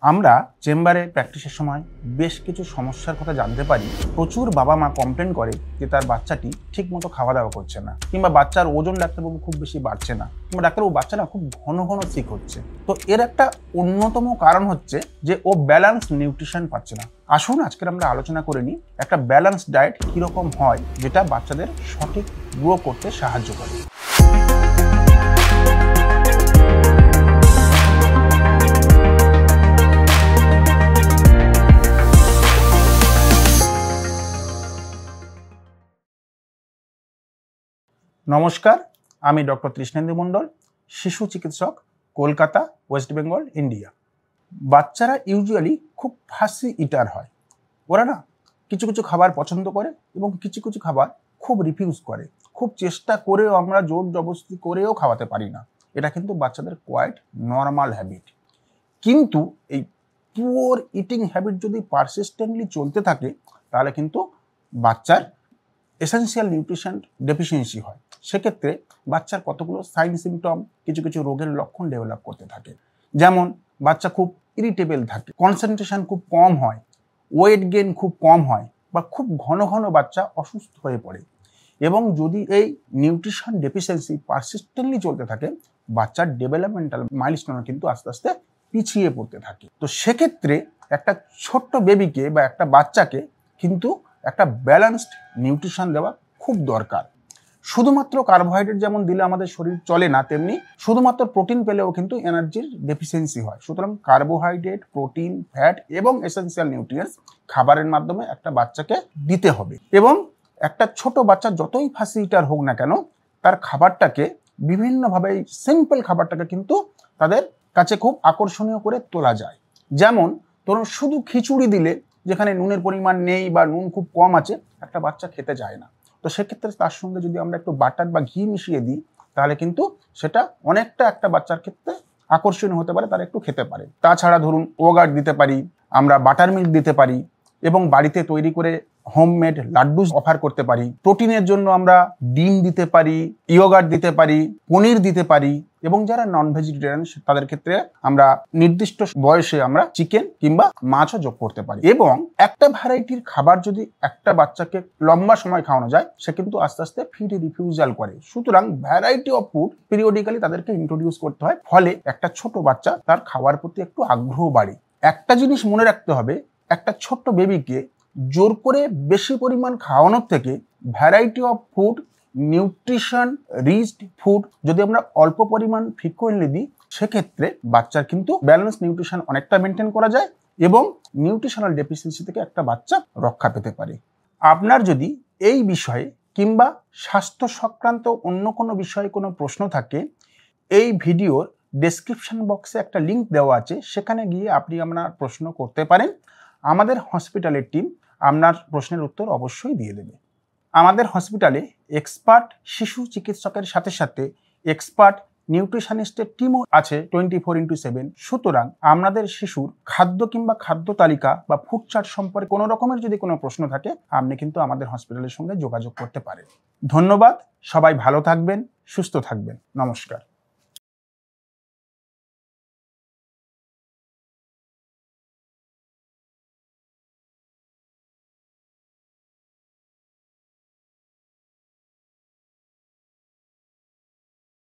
আমরা চেম্বারে প্র্যাকটিসের সময় বেশ কিছু সমস্যার কথা জানতে পারি। প্রচুর বাবা মা কমপ্লেন করে যে তার বাচ্চাটি ঠিকমতো খাওয়া দাওয়া করছে না, কিংবা বাচ্চার ওজন ডাক্তারবাবু খুব বেশি বাড়ছে না, কিংবা ডাক্তারবাবু বাচ্চা না খুব ঘন ঘন সিক হচ্ছে। তো এর একটা অন্যতম কারণ হচ্ছে যে ও ব্যালেন্স নিউট্রিশন পাচ্ছে না। আসুন আজকে আমরা আলোচনা করে নিই একটা ব্যালেন্স ডায়েট কিরকম হয়, যেটা বাচ্চাদের সঠিক গ্রো করতে সাহায্য করে। নমস্কার, আমি ডক্টর তৃষ্ণেন্দু মণ্ডল, শিশু চিকিৎসক, কলকাতা, ওয়েস্ট বেঙ্গল, ইন্ডিয়া। বাচ্চারা ইউজুয়ালি খুব ফাসি ইটার হয়। ওরা না কিছু কিছু খাবার পছন্দ করে এবং কিছু কিছু খাবার খুব রিফিউজ করে। খুব চেষ্টা করেও আমরা জোর জবরদস্তি করেও খাওয়াতে পারি না। এটা কিন্তু বাচ্চাদের কোয়াইট নর্মাল হ্যাবিট। কিন্তু এই পুয়ার ইটিং হ্যাবিট যদি পারসিস্টেন্টলি চলতে থাকে, তাহলে কিন্তু বাচ্চার এসেনশিয়াল নিউট্রিশন ডেফিসিয়েন্সি হয়। সেক্ষেত্রে বাচ্চার কতগুলো সাইন সিমটম, কিছু কিছু রোগের লক্ষণ ডেভেলপ করতে থাকে। যেমন বাচ্চা খুব ইরিটেবল থাকে, কনসেন্ট্রেশন খুব কম হয়, ওয়েট গেইন খুব কম হয়, বা খুব ঘন ঘন বাচ্চা অসুস্থ হয়ে পড়ে। এবং যদি এই নিউট্রিশন ডেফিসিয়েন্সি পারসিস্টেন্টলি চলতে থাকে, বাচ্চার ডেভেলপমেন্টাল মাইলস্টোন কিন্তু আস্তে আস্তে পিছিয়ে পড়তে থাকে। তো সেক্ষেত্রে একটা ছোট্ট বেবিকে বা একটা বাচ্চাকে কিন্তু একটা ব্যালেন্সড নিউট্রিশন দেওয়া খুব দরকার। শুধুমাত্র কার্বোহাইড্রেট যেমন দিলে আমাদের শরীর চলে না, তেমনি শুধুমাত্র প্রোটিন পেলেও কিন্তু এনার্জির ডেফিসিয়েন্সি হয়। সুতরাং কার্বোহাইড্রেট, প্রোটিন, ফ্যাট এবং এসেনশিয়াল নিউট্রিয়েন্টস খাবারের মাধ্যমে একটা বাচ্চাকে দিতে হবে। এবং একটা ছোট বাচ্চা যতই ফাসি ইটার হোক না কেন, তার খাবারটাকে বিভিন্নভাবে, সিম্পল খাবারটাকে কিন্তু তাদের কাছে খুব আকর্ষণীয় করে তোলা যায়। যেমন ধরুন শুধু খিচুড়ি দিলে, যেখানে নুনের পরিমাণ নেই বা নুন খুব কম আছে, একটা বাচ্চা খেতে চায় না। তো সেক্ষেত্রে তার সঙ্গে যদি আমরা একটু বাটার বা ঘি মিশিয়ে দিই, তাহলে কিন্তু সেটা অনেকটা একটা বাচ্চার ক্ষেত্রে আকর্ষণীয় হতে পারে, তারা একটু খেতে পারে। তাছাড়া ধরুন ওগার্ট দিতে পারি, আমরা বাটার মিল্ক দিতে পারি, এবং বাড়িতে তৈরি করে হোমমেড লাড্ডু অফার করতে পারি। প্রোটিনের জন্য আমরা ডিম দিতে পারি, ইয়োগার্ট দিতে পারি, পনির দিতে পারি, এবং যারা নন ভেজিটেরিয়ান তাদের ক্ষেত্রে আমরা নির্দিষ্ট বয়সে আমরা চিকেন কিংবা মাছও যোগ করতে পারি। এবং একটা ভ্যারাইটির খাবার যদি একটা বাচ্চাকে লম্বা সময় খাওয়ানো যায়, সে কিন্তু আস্তে আস্তে ফিড রিফিউজাল করে। সুতরাং ভ্যারাইটি অফ ফুড পিরিয়ডিক্যালি তাদেরকে ইন্ট্রোডিউস করতে হয়, ফলে একটা ছোট বাচ্চা তার খাওয়ার প্রতি একটু আগ্রহ বাড়ে। একটা জিনিস মনে রাখতে হবে, একটা ছোট্ট বেবিকে জোর করে বেশি পরিমাণ খাওয়ানোর থেকে variety of food, nutrition reached food যদি আমরা অল্প পরিমাণ ফ্রিকোয়েন্টলি দিই, সেক্ষেত্রে বাচ্চার কিন্তু ব্যালেন্স নিউট্রিশন অনেকটা মেনটেন করা যায় এবং নিউট্রিশনাল ডেফিসিয়েন্সি থেকে একটা বাচ্চা রক্ষা পেতে পারে। আপনার যদি এই বিষয়ে কিংবা স্বাস্থ্য সংক্রান্ত অন্য কোনো বিষয়ে কোনো প্রশ্ন থাকে, এই ভিডিওর ডেসক্রিপশন বক্সে একটা লিঙ্ক দেওয়া আছে, সেখানে গিয়ে আপনি আপনার প্রশ্ন করতে পারেন। আমাদের হসপিটালের টিম আপনার প্রশ্নের উত্তর অবশ্যই দিয়ে দেবে। আমাদের হসপিটালে এক্সপার্ট শিশু চিকিৎসকের সাথে সাথে এক্সপার্ট নিউট্রিশনিস্টের টিমও আছে 24x7। সুতরাং আপনাদের শিশুর খাদ্য কিংবা খাদ্য তালিকা বা ফুড চার্ট সম্পর্কে কোনো রকমের যদি কোনো প্রশ্ন থাকে, আপনি কিন্তু আমাদের হসপিটালের সঙ্গে যোগাযোগ করতে পারেন। ধন্যবাদ, সবাই ভালো থাকবেন, সুস্থ থাকবেন। নমস্কার।